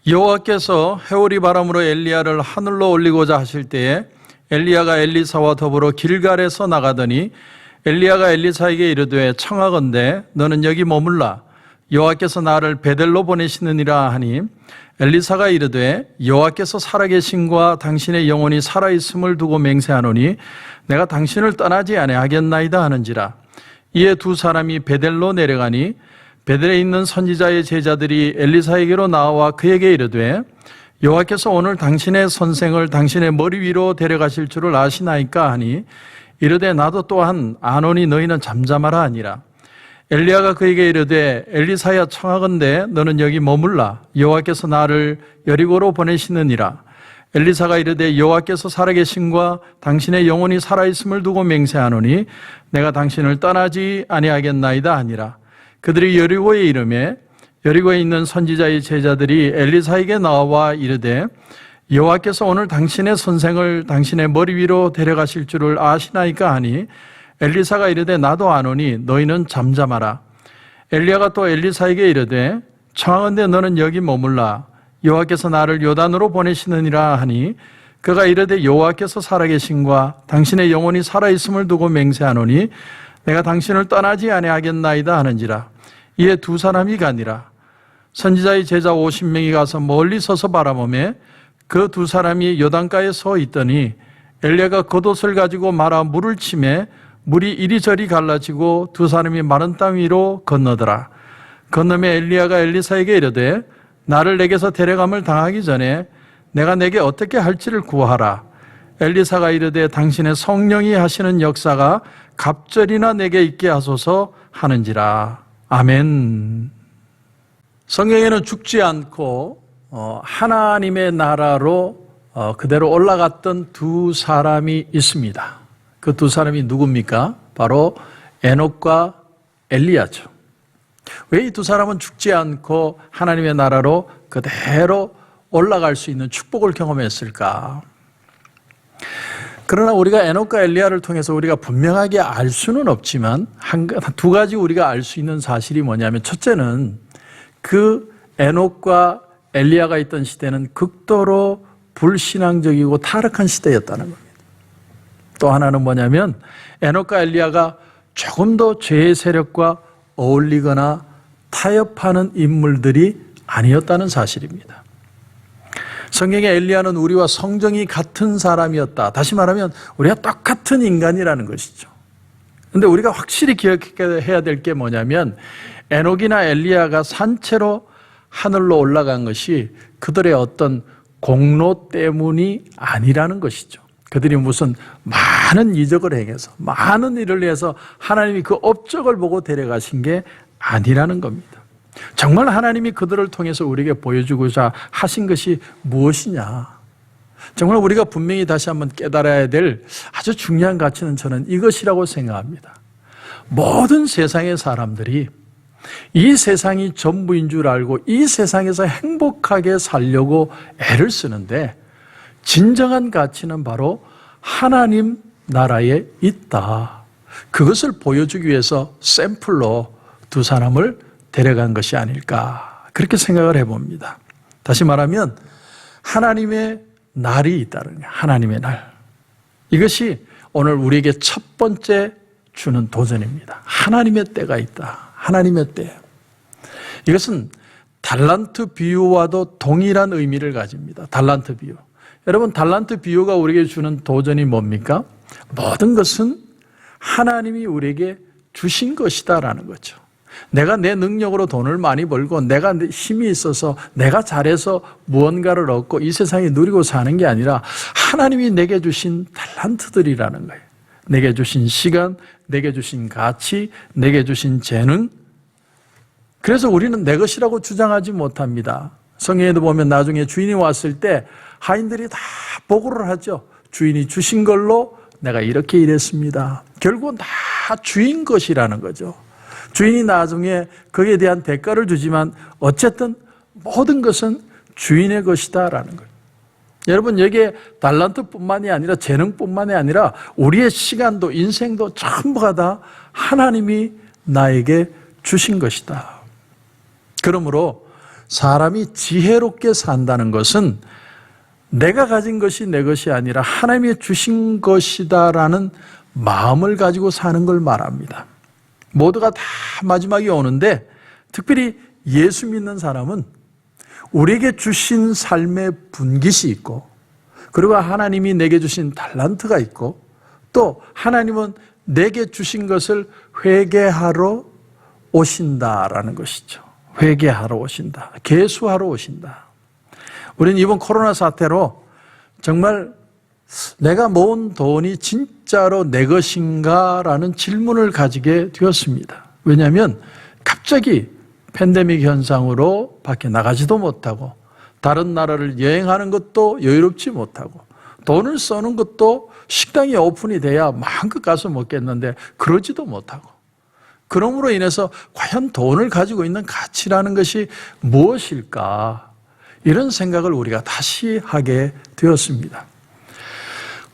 여호와께서 해오리 바람으로 엘리야를 하늘로 올리고자 하실 때에 엘리야가 엘리사와 더불어 길갈에서 나가더니 엘리야가 엘리사에게 이르되 청하건대 너는 여기 머물라 여호와께서 나를 베델로 보내시느니라 하니 엘리사가 이르되 여호와께서 살아계심과 당신의 영혼이 살아있음을 두고 맹세하노니 내가 당신을 떠나지 아니하겠나이다 하는지라. 이에 두 사람이 베델로 내려가니 베델에 있는 선지자의 제자들이 엘리사에게로 나와 그에게 이르되 여호와께서 오늘 당신의 선생을 당신의 머리 위로 데려가실 줄을 아시나이까 하니 이르되 나도 또한 아노니 너희는 잠잠하라 하니라. 엘리야가 그에게 이르되 엘리사야 청하건대 너는 여기 머물라 여호와께서 나를 여리고로 보내시느니라. 엘리사가 이르되 여호와께서 살아계심과 당신의 영혼이 살아있음을 두고 맹세하노니 내가 당신을 떠나지 아니하겠나이다 하니라. 그들이 여리고에 이르매 여리고에 있는 선지자의 제자들이 엘리사에게 나와 이르되 여호와께서 오늘 당신의 선생을 당신의 머리 위로 데려가실 줄을 아시나이까 하니 엘리사가 이르되 나도 아노니 너희는 잠잠하라. 엘리야가 또 엘리사에게 이르되 청하건대 너는 여기 머물라 여호와께서 나를 요단으로 보내시느니라 하니 그가 이르되 여호와께서 살아계심과 당신의 영혼이 살아있음을 두고 맹세하노니 내가 당신을 떠나지 아니하겠나이다 하는지라. 이에 두 사람이 가니라. 선지자의 제자 50명이 가서 멀리 서서 바라보매 그 두 사람이 요단가에 서 있더니 엘리야가 겉옷을 가지고 말아 물을 치매 물이 이리저리 갈라지고 두 사람이 마른 땅 위로 건너더라. 건너매 엘리야가 엘리사에게 이르되 나를 내게서 데려감을 당하기 전에 내가 내게 어떻게 할지를 구하라. 엘리사가 이르되 당신의 성령이 하시는 역사가 갑절이나 내게 있게 하소서 하는지라. 아멘. 성경에는 죽지 않고 하나님의 나라로 그대로 올라갔던 두 사람이 있습니다. 그 두 사람이 누굽니까? 바로 에녹과 엘리야죠. 왜 이 두 사람은 죽지 않고 하나님의 나라로 그대로 올라갈 수 있는 축복을 경험했을까? 그러나 우리가 에녹과 엘리야를 통해서 우리가 분명하게 알 수는 없지만 두 가지 우리가 알 수 있는 사실이 뭐냐면 첫째는 그 에녹과 엘리야가 있던 시대는 극도로 불신앙적이고 타락한 시대였다는 겁니다. 또 하나는 뭐냐면 에녹과 엘리야가 조금 더 죄의 세력과 어울리거나 타협하는 인물들이 아니었다는 사실입니다. 성경의 엘리야는 우리와 성정이 같은 사람이었다. 다시 말하면 우리가 똑같은 인간이라는 것이죠. 그런데 우리가 확실히 기억해야 될 게 뭐냐면 에녹이나 엘리야가 산채로 하늘로 올라간 것이 그들의 어떤 공로 때문이 아니라는 것이죠. 그들이 무슨 많은 이적을 행해서 많은 일을 해서 하나님이 그 업적을 보고 데려가신 게 아니라는 겁니다. 정말 하나님이 그들을 통해서 우리에게 보여주고자 하신 것이 무엇이냐? 정말 우리가 분명히 다시 한번 깨달아야 될 아주 중요한 가치는 저는 이것이라고 생각합니다. 모든 세상의 사람들이 이 세상이 전부인 줄 알고 이 세상에서 행복하게 살려고 애를 쓰는데 진정한 가치는 바로 하나님 나라에 있다. 그것을 보여주기 위해서 샘플로 두 사람을 데려간 것이 아닐까 그렇게 생각을 해봅니다. 다시 말하면 하나님의 날이 있다는 거예요. 하나님의 날. 이것이 오늘 우리에게 첫 번째 주는 도전입니다. 하나님의 때가 있다. 하나님의 때. 이것은 달란트 비유와도 동일한 의미를 가집니다. 달란트 비유. 여러분, 달란트 비유가 우리에게 주는 도전이 뭡니까? 모든 것은 하나님이 우리에게 주신 것이다라는 거죠. 내가 내 능력으로 돈을 많이 벌고 내가 힘이 있어서 내가 잘해서 무언가를 얻고 이 세상에 누리고 사는 게 아니라 하나님이 내게 주신 달란트들이라는 거예요. 내게 주신 시간, 내게 주신 가치, 내게 주신 재능. 그래서 우리는 내 것이라고 주장하지 못합니다. 성경에도 보면 나중에 주인이 왔을 때 하인들이 다 보고를 하죠. 주인이 주신 걸로 내가 이렇게 일했습니다. 결국은 다 주인 것이라는 거죠. 주인이 나중에 거기에 대한 대가를 주지만 어쨌든 모든 것은 주인의 것이다라는 거예요. 여러분, 여기에 달란트뿐만이 아니라 재능뿐만이 아니라 우리의 시간도 인생도 전부가 다 하나님이 나에게 주신 것이다. 그러므로 사람이 지혜롭게 산다는 것은 내가 가진 것이 내 것이 아니라 하나님이 주신 것이다라는 마음을 가지고 사는 걸 말합니다. 모두가 다 마지막이 오는데 특별히 예수 믿는 사람은 우리에게 주신 삶의 분깃이 있고, 그리고 하나님이 내게 주신 달란트가 있고, 또 하나님은 내게 주신 것을 회개하러 오신다라는 것이죠. 회개하러 오신다. 계수하러 오신다. 우리는 이번 코로나 사태로 정말 내가 모은 돈이 진짜로 내 것인가라는 질문을 가지게 되었습니다. 왜냐하면 갑자기 팬데믹 현상으로 밖에 나가지도 못하고, 다른 나라를 여행하는 것도 여유롭지 못하고, 돈을 쓰는 것도 식당이 오픈이 돼야 마음껏 가서 먹겠는데 그러지도 못하고, 그러므로 인해서 과연 돈을 가지고 있는 가치라는 것이 무엇일까, 이런 생각을 우리가 다시 하게 되었습니다.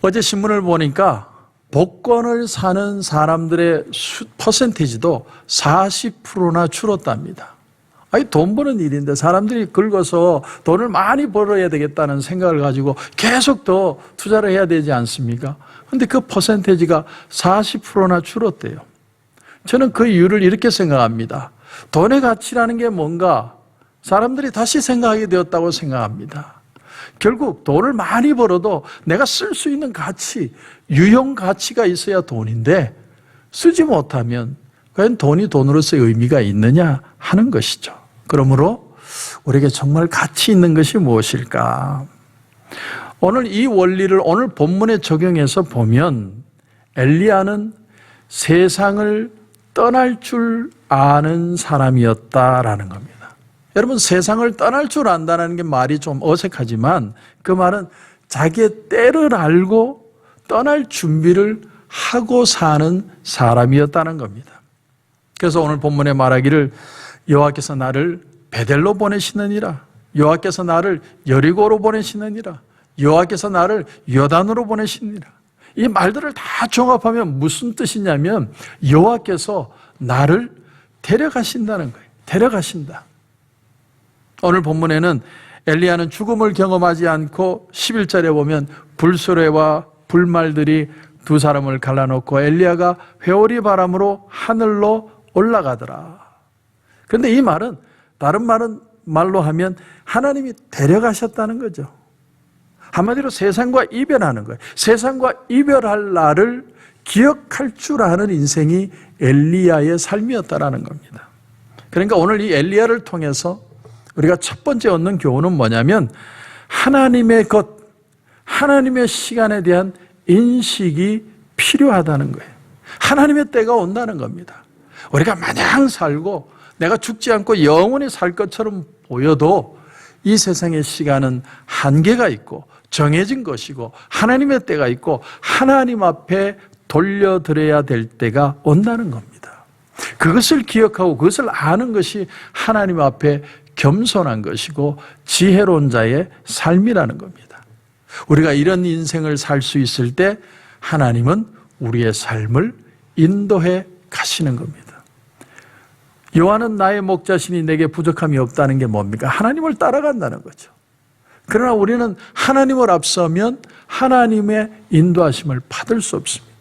어제 신문을 보니까 복권을 사는 사람들의 퍼센티지도 40%나 줄었답니다. 아니, 돈 버는 일인데 사람들이 긁어서 돈을 많이 벌어야 되겠다는 생각을 가지고 계속 더 투자를 해야 되지 않습니까? 그런데 그 퍼센티지가 40%나 줄었대요. 저는 그 이유를 이렇게 생각합니다. 돈의 가치라는 게 뭔가 사람들이 다시 생각하게 되었다고 생각합니다. 결국 돈을 많이 벌어도 내가 쓸 수 있는 가치, 유용 가치가 있어야 돈인데, 쓰지 못하면 과연 돈이 돈으로서의 의미가 있느냐 하는 것이죠. 그러므로 우리에게 정말 가치 있는 것이 무엇일까? 오늘 이 원리를 오늘 본문에 적용해서 보면 엘리야는 세상을 떠날 줄 아는 사람이었다라는 겁니다. 여러분, 세상을 떠날 줄 안다는 게 말이 좀 어색하지만 그 말은 자기의 때를 알고 떠날 준비를 하고 사는 사람이었다는 겁니다. 그래서 오늘 본문에 말하기를 여호와께서 나를 베델로 보내시느니라, 여호와께서 나를 여리고로 보내시느니라, 여호와께서 나를 요단으로 보내시느니라. 이 말들을 다 종합하면 무슨 뜻이냐면 여호와께서 나를 데려가신다는 거예요. 데려가신다. 오늘 본문에는 엘리야는 죽음을 경험하지 않고 11절에 보면 불수레와 불말들이 두 사람을 갈라놓고 엘리야가 회오리 바람으로 하늘로 올라가더라. 그런데 이 말은 다른 말로 하면 하나님이 데려가셨다는 거죠. 한마디로 세상과 이별하는 거예요. 세상과 이별할 날을 기억할 줄 아는 인생이 엘리야의 삶이었다라는 겁니다. 그러니까 오늘 이 엘리야를 통해서 우리가 첫 번째 얻는 교훈은 뭐냐면 하나님의 것, 하나님의 시간에 대한 인식이 필요하다는 거예요. 하나님의 때가 온다는 겁니다. 우리가 마냥 살고 내가 죽지 않고 영원히 살 것처럼 보여도 이 세상의 시간은 한계가 있고 정해진 것이고 하나님의 때가 있고 하나님 앞에 돌려드려야 될 때가 온다는 겁니다. 그것을 기억하고 그것을 아는 것이 하나님 앞에 겸손한 것이고 지혜로운 자의 삶이라는 겁니다. 우리가 이런 인생을 살 수 있을 때 하나님은 우리의 삶을 인도해 가시는 겁니다. 여호와는 나의 목자시니 내게 부족함이 없다는 게 뭡니까? 하나님을 따라간다는 거죠. 그러나 우리는 하나님을 앞서면 하나님의 인도하심을 받을 수 없습니다.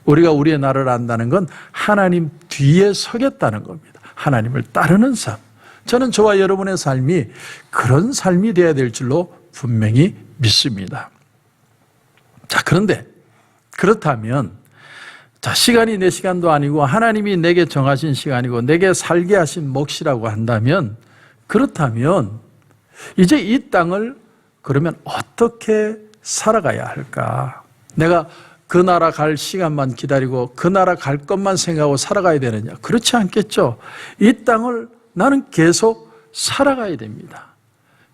우리가 우리의 나를 안다는 건 하나님 뒤에 서겠다는 겁니다. 하나님을 따르는 삶. 저는 저와 여러분의 삶이 그런 삶이 되어야 될 줄로 분명히 믿습니다. 자, 그런데 그렇다면 시간이 내 시간도 아니고 하나님이 내게 정하신 시간이고 내게 살게 하신 몫이라고 한다면, 그렇다면 이제 이 땅을 그러면 어떻게 살아가야 할까? 내가 그 나라 갈 시간만 기다리고 그 나라 갈 것만 생각하고 살아가야 되느냐? 그렇지 않겠죠. 이 땅을 나는 계속 살아가야 됩니다.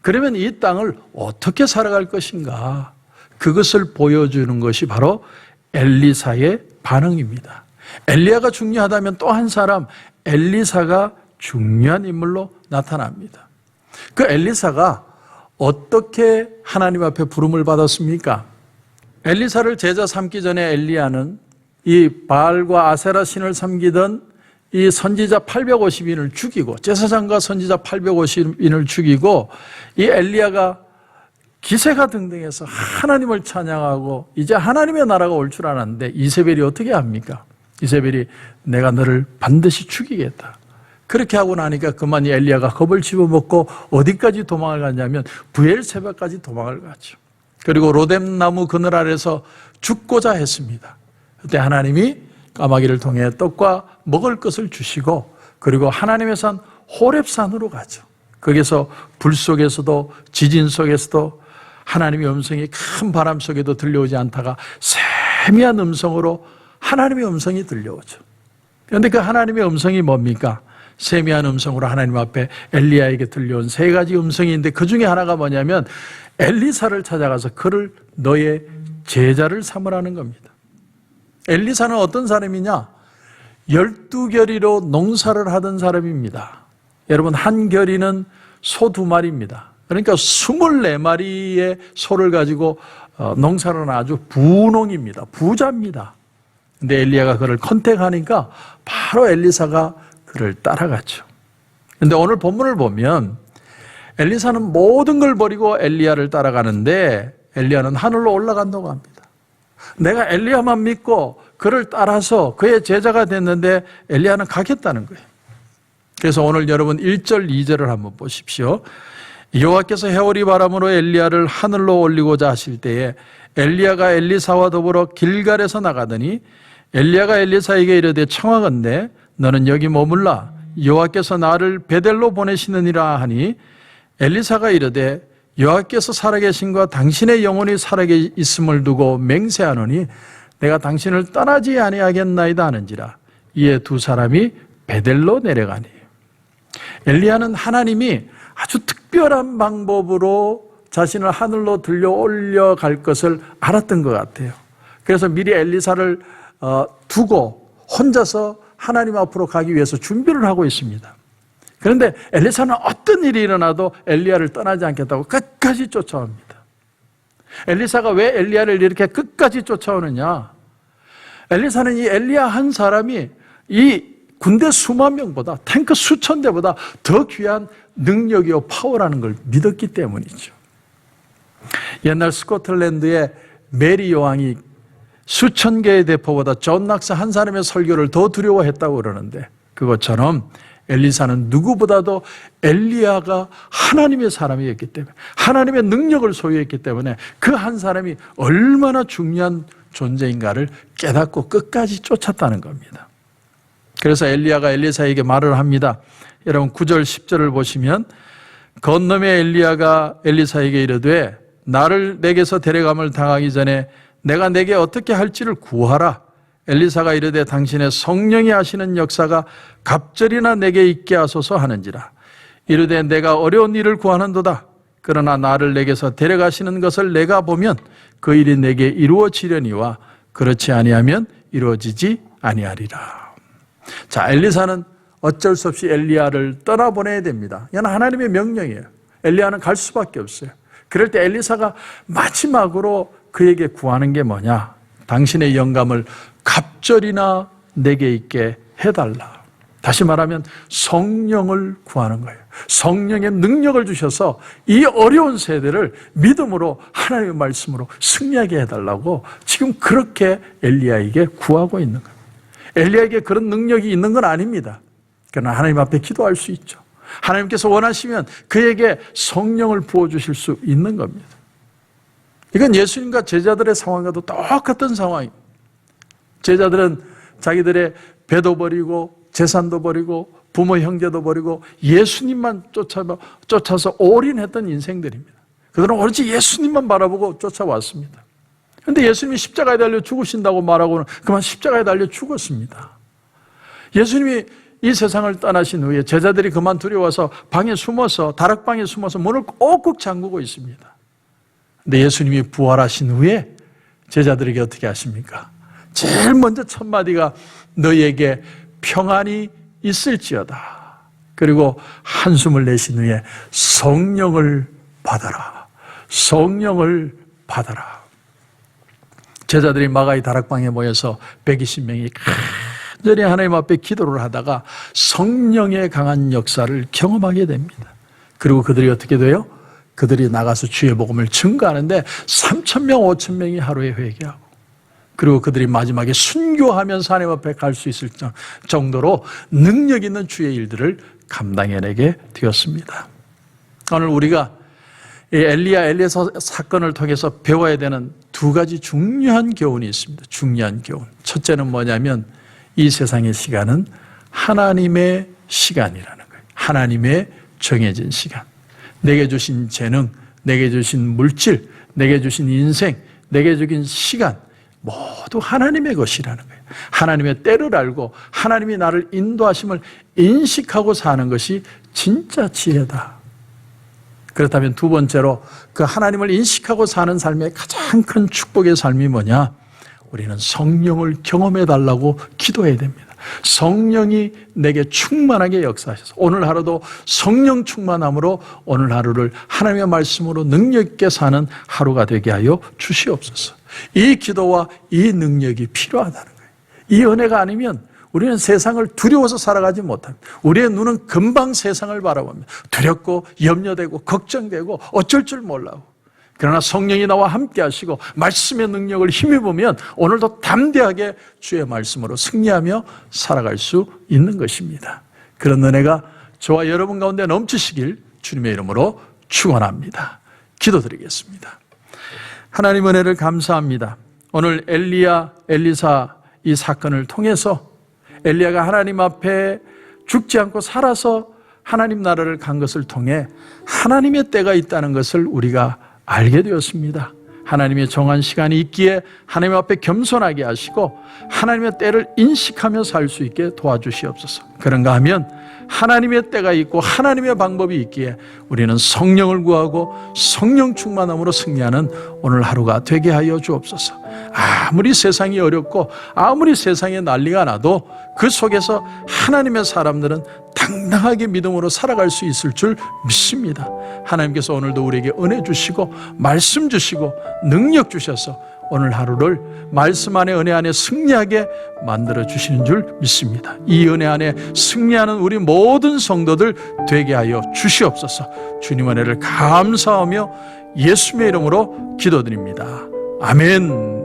그러면 이 땅을 어떻게 살아갈 것인가? 그것을 보여주는 것이 바로 엘리사의 반응입니다. 엘리야가 중요하다면 또 한 사람 엘리사가 중요한 인물로 나타납니다. 그 엘리사가 어떻게 하나님 앞에 부름을 받았습니까? 엘리사를 제자 삼기 전에 엘리야는 이 바알과 아세라 신을 섬기던 이 선지자 850인을 죽이고, 제사장과 선지자 850인을 죽이고, 이 엘리야가 기세가 등등해서 하나님을 찬양하고 이제 하나님의 나라가 올 줄 알았는데 이세벨이 어떻게 합니까? 이세벨이 내가 너를 반드시 죽이겠다. 그렇게 하고 나니까 그만 이 엘리야가 겁을 집어먹고 어디까지 도망을 갔냐면 브엘세바까지 도망을 갔죠. 그리고 로뎀나무 그늘 아래서 죽고자 했습니다. 그때 하나님이 까마귀를 통해 떡과 먹을 것을 주시고, 그리고 하나님의 산 호렙산으로 가죠. 거기서 불 속에서도 지진 속에서도 하나님의 음성이 큰 바람 속에도 들려오지 않다가 세미한 음성으로 하나님의 음성이 들려오죠. 그런데 그 하나님의 음성이 뭡니까? 세미한 음성으로 하나님 앞에 엘리야에게 들려온 세 가지 음성이 있는데 그 중에 하나가 뭐냐면 엘리사를 찾아가서 그를 너의 제자를 삼으라는 겁니다. 엘리사는 어떤 사람이냐? 12결이로 농사를 하던 사람입니다. 여러분, 한 결이는 소 2마리입니다. 그러니까 24마리의 소를 가지고 농사를 하는 아주 부농입니다. 부자입니다. 근데 엘리야가 그를 컨택하니까 바로 엘리사가 그를 따라갔죠. 근데 오늘 본문을 보면 엘리사는 모든 걸 버리고 엘리야를 따라가는데 엘리야는 하늘로 올라간다고 합니다. 내가 엘리야만 믿고 그를 따라서 그의 제자가 됐는데 엘리야는 가겠다는 거예요. 그래서 오늘 여러분 1절, 2절을 한번 보십시오. 여호와께서 해오리 바람으로 엘리야를 하늘로 올리고자 하실 때에 엘리야가 엘리사와 더불어 길갈에서 나가더니 엘리야가 엘리사에게 이르되 청하건대 너는 여기 머물라 여호와께서 나를 베델로 보내시느니라 하니 엘리사가 이르되 여호와께서 살아계신과 당신의 영혼이 살아있음을 두고 맹세하노니 내가 당신을 떠나지 아니하겠나이다 하는지라. 이에 두 사람이 베델로 내려가니. 엘리야는 하나님이 아주 특별한 방법으로 자신을 하늘로 들려 올려갈 것을 알았던 것 같아요. 그래서 미리 엘리사를 두고 혼자서 하나님 앞으로 가기 위해서 준비를 하고 있습니다. 그런데 엘리사는 어떤 일이 일어나도 엘리야를 떠나지 않겠다고 끝까지 쫓아옵니다. 엘리사가 왜 엘리야를 이렇게 끝까지 쫓아오느냐? 엘리사는 이 엘리야 한 사람이 이 군대 수만 명보다, 탱크 수천 대보다 더 귀한 능력이요 파워라는 걸 믿었기 때문이죠. 옛날 스코틀랜드의 메리 여왕이 수천 개의 대포보다 존 낙사 한 사람의 설교를 더 두려워했다고 그러는데, 그것처럼 엘리사는 누구보다도 엘리야가 하나님의 사람이었기 때문에, 하나님의 능력을 소유했기 때문에 그 한 사람이 얼마나 중요한 존재인가를 깨닫고 끝까지 쫓았다는 겁니다. 그래서 엘리야가 엘리사에게 말을 합니다. 여러분 9절 10절을 보시면 건너매 엘리야가 엘리사에게 이르되 나를 내게서 데려감을 당하기 전에 내가 내게 어떻게 할지를 구하라. 엘리사가 이르되 당신의 성령이 하시는 역사가 갑절이나 내게 있게 하소서 하는지라. 이르되 내가 어려운 일을 구하는도다. 그러나 나를 내게서 데려가시는 것을 내가 보면 그 일이 내게 이루어지려니와 그렇지 아니하면 이루어지지 아니하리라. 자, 엘리사는 어쩔 수 없이 엘리야를 떠나보내야 됩니다. 이건 하나님의 명령이에요. 엘리야는 갈 수밖에 없어요. 그럴 때 엘리사가 마지막으로 그에게 구하는 게 뭐냐? 당신의 영감을 갑절이나 내게 있게 해달라. 다시 말하면 성령을 구하는 거예요. 성령의 능력을 주셔서 이 어려운 세대를 믿음으로 하나님의 말씀으로 승리하게 해달라고 지금 그렇게 엘리야에게 구하고 있는 거예요. 엘리야에게 그런 능력이 있는 건 아닙니다. 그러나 하나님 앞에 기도할 수 있죠. 하나님께서 원하시면 그에게 성령을 부어주실 수 있는 겁니다. 이건 예수님과 제자들의 상황과도 똑같은 상황입니다. 제자들은 자기들의 배도 버리고 재산도 버리고 부모 형제도 버리고 예수님만 쫓아서 올인했던 인생들입니다. 그들은 오로지 예수님만 바라보고 쫓아왔습니다. 그런데 예수님이 십자가에 달려 죽으신다고 말하고는 그만 십자가에 달려 죽었습니다. 예수님이 이 세상을 떠나신 후에 제자들이 그만 두려워서 방에 숨어서 다락방에 숨어서 문을 꼭꼭 잠그고 있습니다. 근데 예수님이 부활하신 후에 제자들에게 어떻게 하십니까? 제일 먼저 첫 마디가 너희에게 평안이 있을지어다. 그리고 한숨을 내신 후에 성령을 받아라. 성령을 받아라. 제자들이 마가의 다락방에 모여서 120명이 큰 간절히 하나님 앞에 기도를 하다가 성령의 강한 역사를 경험하게 됩니다. 그리고 그들이 어떻게 돼요? 그들이 나가서 주의 복음을 증거하는데 3,000명, 5,000명이 하루에 회개하고, 그리고 그들이 마지막에 순교하면서 하나님 앞에 갈 수 있을 정도로 능력 있는 주의 일들을 감당해내게 되었습니다. 오늘 우리가 이 엘리야서 사건을 통해서 배워야 되는 두 가지 중요한 교훈이 있습니다. 중요한 교훈. 첫째는 뭐냐면 이 세상의 시간은 하나님의 시간이라는 거예요. 하나님의 정해진 시간. 내게 주신 재능, 내게 주신 물질, 내게 주신 인생, 내게 주신 시간 모두 하나님의 것이라는 거예요. 하나님의 때를 알고 하나님이 나를 인도하심을 인식하고 사는 것이 진짜 지혜다. 그렇다면 두 번째로 그 하나님을 인식하고 사는 삶의 가장 큰 축복의 삶이 뭐냐? 우리는 성령을 경험해 달라고 기도해야 됩니다. 성령이 내게 충만하게 역사하셔서 오늘 하루도 성령 충만함으로 오늘 하루를 하나님의 말씀으로 능력 있게 사는 하루가 되게 하여 주시옵소서. 이 기도와 이 능력이 필요하다는 거예요. 이 은혜가 아니면 우리는 세상을 두려워서 살아가지 못합니다. 우리의 눈은 금방 세상을 바라봅니다. 두렵고 염려되고 걱정되고 어쩔 줄 몰라고. 그러나 성령이 나와 함께 하시고 말씀의 능력을 힘입으면 오늘도 담대하게 주의 말씀으로 승리하며 살아갈 수 있는 것입니다. 그런 은혜가 저와 여러분 가운데 넘치시길 주님의 이름으로 축원합니다. 기도드리겠습니다. 하나님 은혜를 감사합니다. 오늘 엘리사 이 사건을 통해서 엘리야가 하나님 앞에 죽지 않고 살아서 하나님 나라를 간 것을 통해 하나님의 때가 있다는 것을 우리가 알게 되었습니다. 하나님의 정한 시간이 있기에 하나님 앞에 겸손하게 하시고 하나님의 때를 인식하며 살 수 있게 도와주시옵소서. 그런가 하면 하나님의 때가 있고 하나님의 방법이 있기에 우리는 성령을 구하고 성령 충만함으로 승리하는 오늘 하루가 되게 하여 주옵소서. 아무리 세상이 어렵고 아무리 세상에 난리가 나도 그 속에서 하나님의 사람들은 당당하게 믿음으로 살아갈 수 있을 줄 믿습니다. 하나님께서 오늘도 우리에게 은혜 주시고 말씀 주시고 능력 주셔서 오늘 하루를 말씀 안에 은혜 안에 승리하게 만들어 주시는 줄 믿습니다. 이 은혜 안에 승리하는 우리 모든 성도들 되게 하여 주시옵소서. 주님 은혜를 감사하며 예수님의 이름으로 기도드립니다. 아멘.